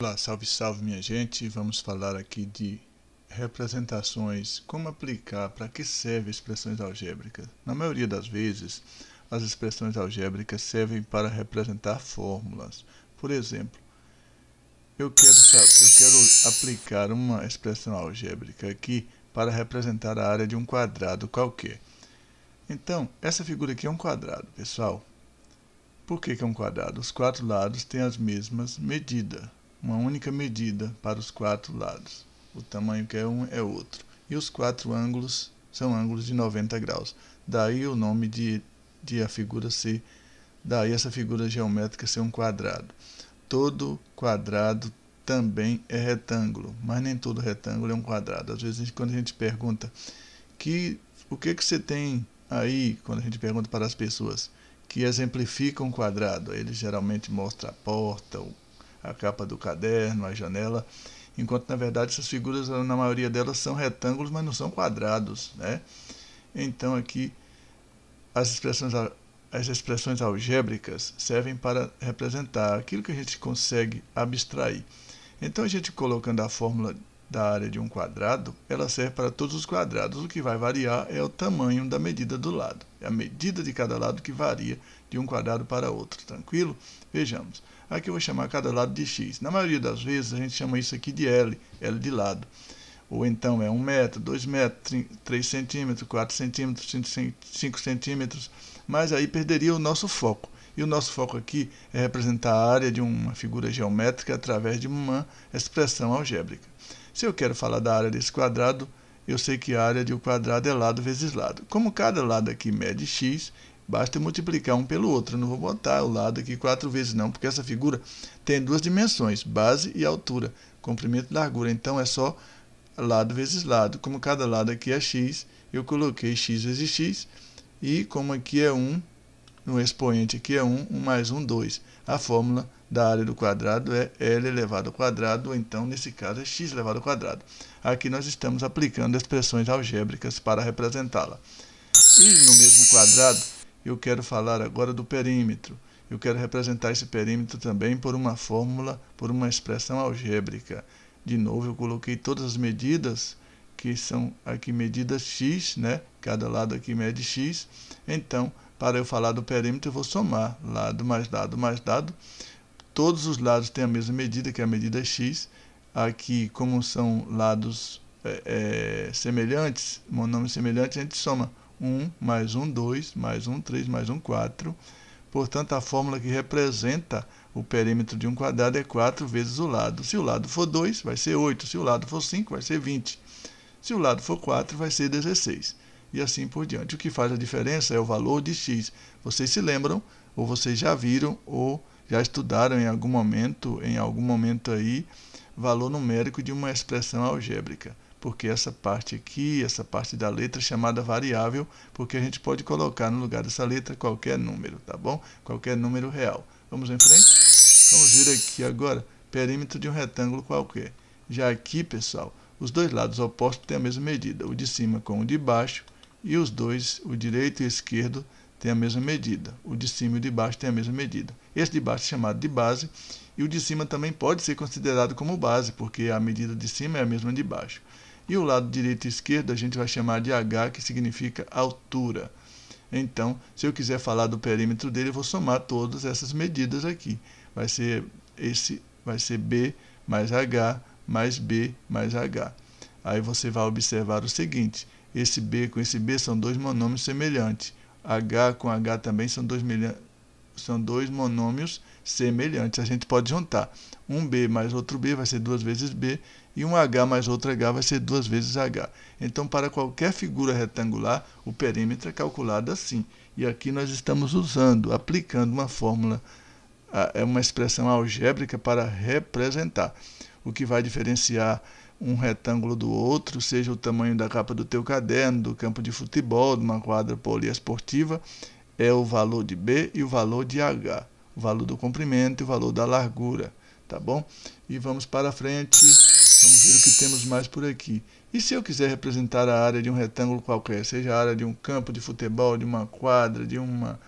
Olá, salve, salve minha gente. Vamos falar aqui de representações, como aplicar, para que servem expressões algébricas. Na maioria das vezes, as expressões algébricas servem para representar fórmulas. Por exemplo, eu quero aplicar uma expressão algébrica aqui para representar a área de um quadrado qualquer. Então, essa figura aqui é um quadrado, pessoal. Por que é um quadrado? Os quatro lados têm as mesmas medidas. Uma única medida para os quatro lados. O tamanho que é um é outro. E os quatro ângulos são ângulos de 90 graus. Daí o nome de a figura ser, daí essa figura geométrica ser um quadrado. Todo quadrado também é retângulo, mas nem todo retângulo é um quadrado. Às vezes quando a gente pergunta o que você tem aí, quando a gente pergunta para as pessoas que exemplificam um quadrado, eles geralmente mostram a porta, a capa do caderno, a janela, enquanto na verdade essas figuras, na maioria delas, são retângulos, mas não são quadrados, né? Então aqui as expressões algébricas servem para representar aquilo que a gente consegue abstrair. Então a gente colocando a fórmula da área de um quadrado, ela serve para todos os quadrados. O que vai variar é o tamanho da medida do lado. É a medida de cada lado que varia de um quadrado para outro. Tranquilo? Vejamos. Aqui eu vou chamar cada lado de x. Na maioria das vezes a gente chama isso aqui de L, L de lado. Ou então é 1 metro, 2 metros, 3 centímetros, 4 centímetros, 5 centímetros. Mas aí perderia o nosso foco. E o nosso foco aqui é representar a área de uma figura geométrica através de uma expressão algébrica. Se eu quero falar da área desse quadrado, eu sei que a área de um quadrado é lado vezes lado. Como cada lado aqui mede x, basta multiplicar um pelo outro. Eu não vou botar o lado aqui 4 vezes não, porque essa figura tem duas dimensões, base e altura, comprimento e largura. Então é só lado vezes lado. Como cada lado aqui é x, eu coloquei x vezes x. E como aqui é 1, no expoente aqui é 1, 1 mais 1, 2. A fórmula da área do quadrado é L elevado ao quadrado, ou então, nesse caso, é x elevado ao quadrado. Aqui nós estamos aplicando expressões algébricas para representá-la. E no mesmo quadrado, eu quero falar agora do perímetro. Eu quero representar esse perímetro também por uma fórmula, por uma expressão algébrica. De novo, eu coloquei todas as medidas, que são aqui medidas x, né? Cada lado aqui mede x. Então, para eu falar do perímetro, eu vou somar lado mais lado mais lado. Todos os lados têm a mesma medida, que é a medida x. Aqui, como são lados semelhantes, monômios semelhantes, a gente soma 1 mais 1, 2, mais 1, 3, mais 1, 4. Portanto, a fórmula que representa o perímetro de um quadrado é 4 vezes o lado. Se o lado for 2, vai ser 8. Se o lado for 5, vai ser 20. Se o lado for 4, vai ser 16. E assim por diante. O que faz a diferença é o valor de x. Vocês se lembram, ou vocês já viram, ou já estudaram em algum momento aí, valor numérico de uma expressão algébrica. Porque essa parte aqui, essa parte da letra é chamada variável, porque a gente pode colocar no lugar dessa letra qualquer número, tá bom? Qualquer número real. Vamos em frente? Vamos ver aqui agora, perímetro de um retângulo qualquer. Já aqui, pessoal, os dois lados opostos têm a mesma medida, o de cima com o de baixo, e os dois, o direito e o esquerdo, têm a mesma medida. O de cima e o de baixo têm a mesma medida. Esse de baixo é chamado de base, e o de cima também pode ser considerado como base, porque a medida de cima é a mesma de baixo. E o lado direito e esquerdo a gente vai chamar de H, que significa altura. Então, se eu quiser falar do perímetro dele, eu vou somar todas essas medidas aqui. Vai ser B mais H mais B mais H. Aí você vai observar o seguinte, esse B com esse B são dois monômios semelhantes. H com H também são dois monômios semelhantes. A gente pode juntar. Um B mais outro B vai ser 2 vezes B, e um H mais outro H vai ser 2 vezes H. Então, para qualquer figura retangular, o perímetro é calculado assim. E aqui nós estamos aplicando uma fórmula, uma expressão algébrica para representar. O que vai diferenciar um retângulo do outro, seja o tamanho da capa do teu caderno, do campo de futebol, de uma quadra poliesportiva, é o valor de B e o valor de H. O valor do comprimento e o valor da largura, tá bom? E vamos para frente, vamos ver o que temos mais por aqui. E se eu quiser representar a área de um retângulo qualquer, seja a área de um campo de futebol, de uma quadra, de uma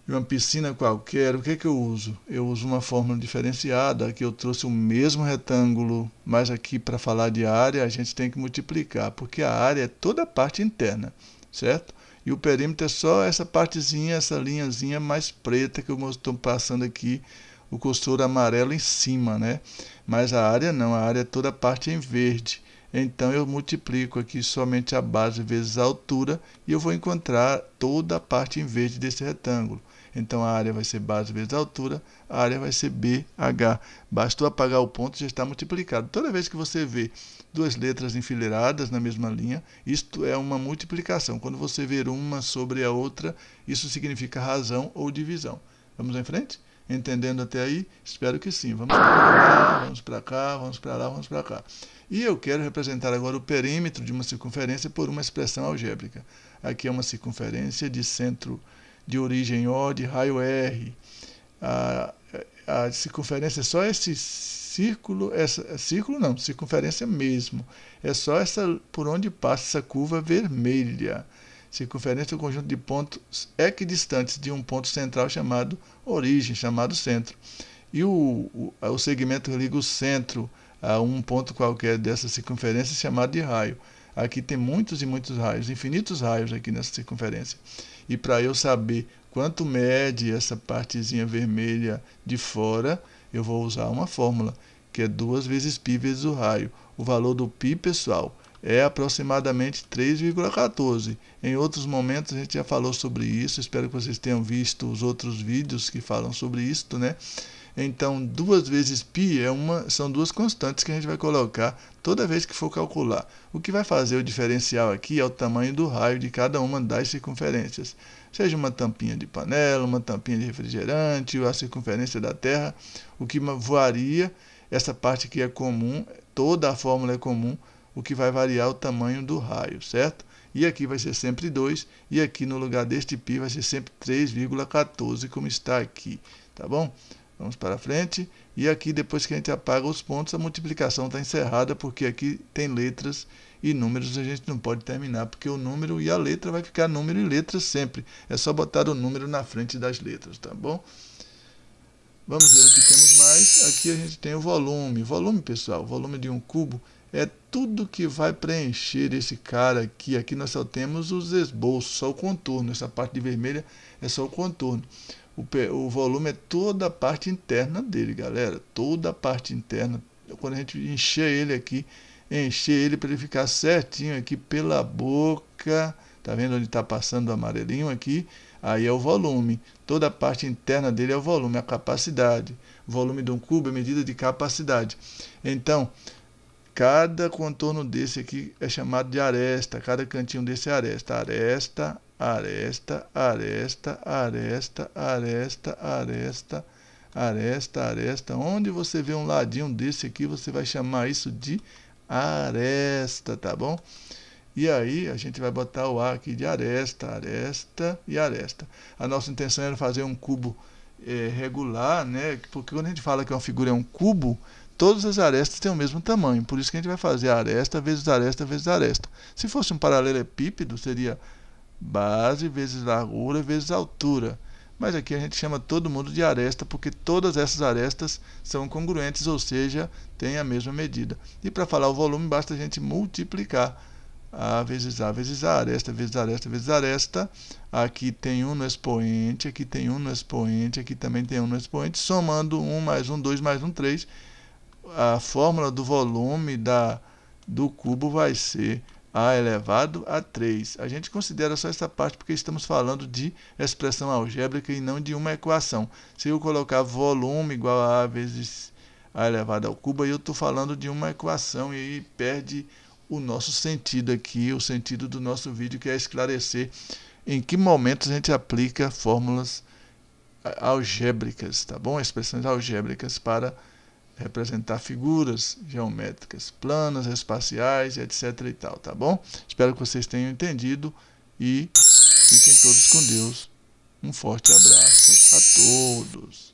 uma piscina qualquer, o que eu uso? Eu uso uma fórmula diferenciada, aqui eu trouxe o mesmo retângulo, mas aqui para falar de área a gente tem que multiplicar, porque a área é toda a parte interna, certo? E o perímetro é só essa partezinha, essa linhazinha mais preta que eu estou passando aqui, o cursor amarelo em cima, né? Mas a área não, a área é toda a parte em verde. Então eu multiplico aqui somente a base vezes a altura e eu vou encontrar toda a parte em verde desse retângulo. Então a área vai ser base vezes a altura, a área vai ser BH. Bastou apagar o ponto e já está multiplicado. Toda vez que você vê duas letras enfileiradas na mesma linha, isto é uma multiplicação. Quando você ver uma sobre a outra, isso significa razão ou divisão. Vamos em frente? Entendendo até aí? Espero que sim. Vamos para lá, vamos para cá, vamos para lá, vamos para cá. E eu quero representar agora o perímetro de uma circunferência por uma expressão algébrica. Aqui é uma circunferência de centro de origem O, de raio R. A circunferência é só esse círculo, círculo não, circunferência mesmo. É só essa por onde passa essa curva vermelha. Circunferência é um conjunto de pontos equidistantes de um ponto central chamado origem, chamado centro. E o segmento que liga o centro a um ponto qualquer dessa circunferência chamado de raio. Aqui tem muitos e muitos raios, infinitos raios aqui nessa circunferência. E para eu saber quanto mede essa partezinha vermelha de fora, eu vou usar uma fórmula, que é 2 vezes π vezes o raio. O valor do π, pessoal, é aproximadamente 3,14. Em outros momentos a gente já falou sobre isso, espero que vocês tenham visto os outros vídeos que falam sobre isso, né? Então, 2 vezes π são duas constantes que a gente vai colocar toda vez que for calcular. O que vai fazer o diferencial aqui é o tamanho do raio de cada uma das circunferências. Seja uma tampinha de panela, uma tampinha de refrigerante, ou a circunferência da Terra. O que varia, essa parte aqui é comum, toda a fórmula é comum, o que vai variar é o tamanho do raio, certo? E aqui vai ser sempre 2, e aqui no lugar deste π vai ser sempre 3,14, como está aqui, tá bom? Vamos para frente, e aqui depois que a gente apaga os pontos, a multiplicação está encerrada, porque aqui tem letras e números, a gente não pode terminar, porque o número e a letra vai ficar número e letra sempre. É só botar o número na frente das letras, tá bom? Vamos ver o que temos mais. Aqui a gente tem o volume. Volume, pessoal, o volume de um cubo é tudo que vai preencher esse cara aqui. Aqui nós só temos os esboços, só o contorno. Essa parte de vermelha é só o contorno. O volume é toda a parte interna dele, galera. Toda a parte interna. Quando a gente encher ele para ele ficar certinho aqui pela boca. Tá vendo onde está passando o amarelinho aqui? Aí é o volume. Toda a parte interna dele é o volume, a capacidade. O volume de um cubo é medida de capacidade. Então, cada contorno desse aqui é chamado de aresta. Cada cantinho desse é aresta. Aresta, aresta, aresta, aresta, aresta, aresta, aresta, aresta. Onde você vê um ladinho desse aqui, você vai chamar isso de aresta, tá bom? E aí a gente vai botar o A aqui de aresta, aresta e aresta. A nossa intenção era fazer um cubo regular, né? Porque quando a gente fala que uma figura é um cubo, todas as arestas têm o mesmo tamanho. Por isso que a gente vai fazer aresta vezes aresta vezes aresta. Se fosse um paralelepípedo, seria base vezes largura vezes altura. Mas aqui a gente chama todo mundo de aresta porque todas essas arestas são congruentes, ou seja, têm a mesma medida. E para falar o volume, basta a gente multiplicar. A vezes A vezes A, aresta vezes aresta vezes aresta. Aqui tem 1 no expoente, aqui tem 1 no expoente, aqui também tem 1 no expoente. Somando 1 mais 1, 2 mais 1, 3. A fórmula do volume do cubo vai ser A elevado a 3. A gente considera só essa parte porque estamos falando de expressão algébrica e não de uma equação. Se eu colocar volume igual a A vezes A elevado ao cubo, aí eu estou falando de uma equação e aí perde o nosso sentido aqui, o sentido do nosso vídeo, que é esclarecer em que momentos a gente aplica fórmulas algébricas, tá bom? Expressões algébricas para representar figuras geométricas, planas, espaciais, etc e tal, tá bom? Espero que vocês tenham entendido e fiquem todos com Deus. Um forte abraço a todos.